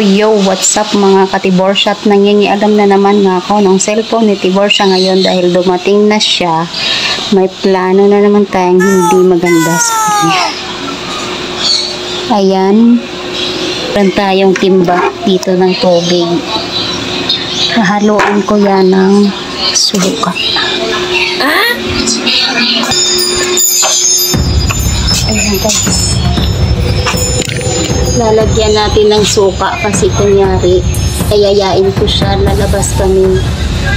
Yo, what's up mga ka-Tiborsya? At nangingialam na naman nga ako ng cellphone ni Tiborsya ngayon dahil dumating na siya. May plano na naman tayong hindi maganda sa kanya. Ayan. Meron tayong timba dito ng tubig. Hahaluan ko yan ng suka. Ayan guys. Lalagyan natin ng suka kasi kunyari ayayain ko siya, lalabas kami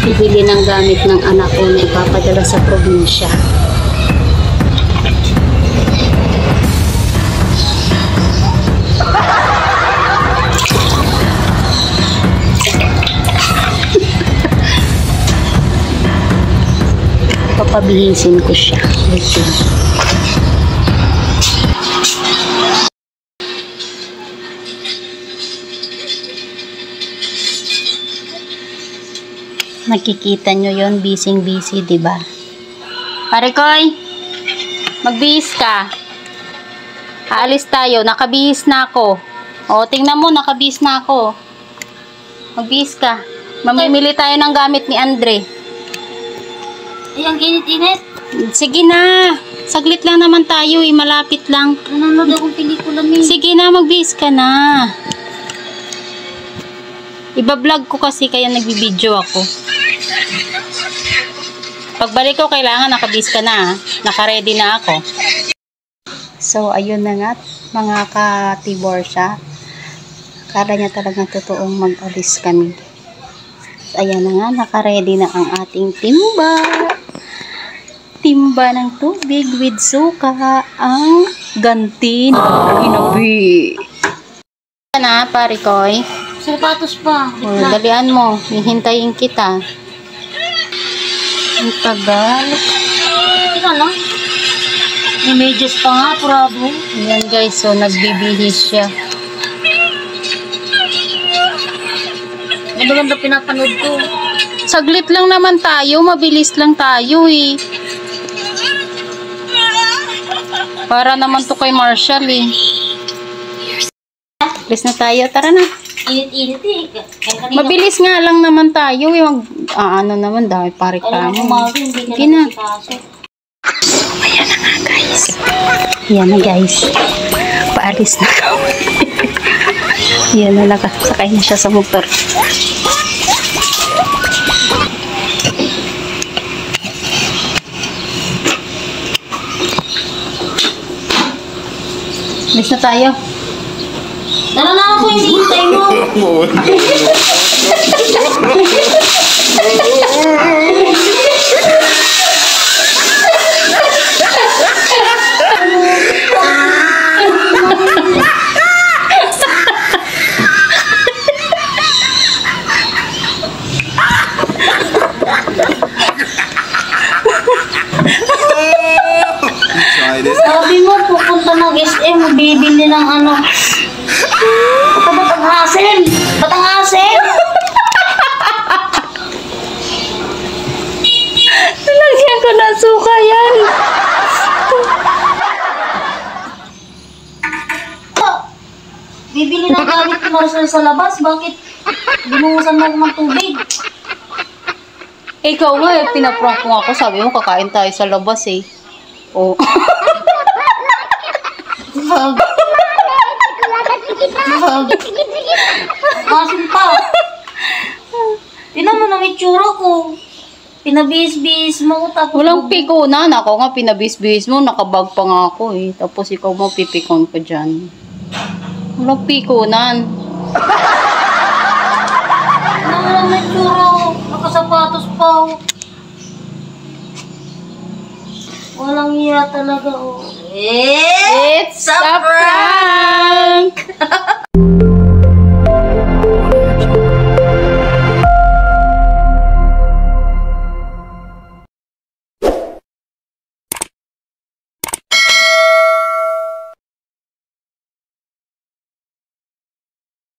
bibili ng gamit ng anak ko na ipapadala sa probinsya. Papabihisin ko siya. Nakikita nyo yon, busy, diba? Pare Koy, magbihis ka. Aalis tayo, nakabihis na ako. O, tingnan mo, nakabihis na ako. Magbihis ka. Mamimili tayo ng gamit ni Andre. Ay, ang init-init. Sige na. Saglit lang naman tayo, malapit lang. Nanonood akong pelikula ni. Sige na, magbihis ka na. Iba-vlog ko kasi kaya nagbibideo ako. Pagbalik ko, kailangan nakabihis ka na. Naka-ready na ako. So, ayun na nga, mga ka-Tiborsya. Akala niya talagang totoong mag-alis kami. Ayan na nga, naka-ready na ang ating timba. Timba ng tubig with suka. Ang ganti ng ginabi. Na, pare Koy. Sapatos pa. O, dalian mo. Hihintayin kita. Ang tagal. Tika lang. May medyas pa nga, bravo. Ayan guys, so nagbibihis siya. Maganda pinapanood ko. Saglit lang naman tayo, mabilis lang tayo eh. Para naman to kay Marshall eh. Alis na tayo, tara na. Init-init eh. Mabilis nga lang naman tayo eh. Ano naman, dahil pare ka mo. Sige na. Ayan na nga guys. Ayan na guys. Paalis na kami. Ayan na, nakasakay na siya sa motor. Alis na tayo. Tara na ako, hindi hintay mo. Sabi mo, pupunta ng SM, bibili ng ano. Ba't ang hassle? Ba't ang hassle? Nalagyan ko na suka yan. Bibili ng gamit ni Marcel sa labas. Bakit binungusan mo ako ng tubig? Ikaw nga eh, pinaprank ko ako. Sabi mo, kakain tayo sa labas eh. Oh. Wag. Wag. Masin pa. Tinan mo ng itsura ko. Pinabihis-bihis mo. Tapos Walang pikunan. Ako nga, pinabis-bis mo. Nakabag pa nga ako eh. Tapos ikaw mo pipikon ko dyan. Walang pikunan. Tinan mo ng itsura ko. Nakasapatos pa. Walang iya talaga. Oh. It's a prank!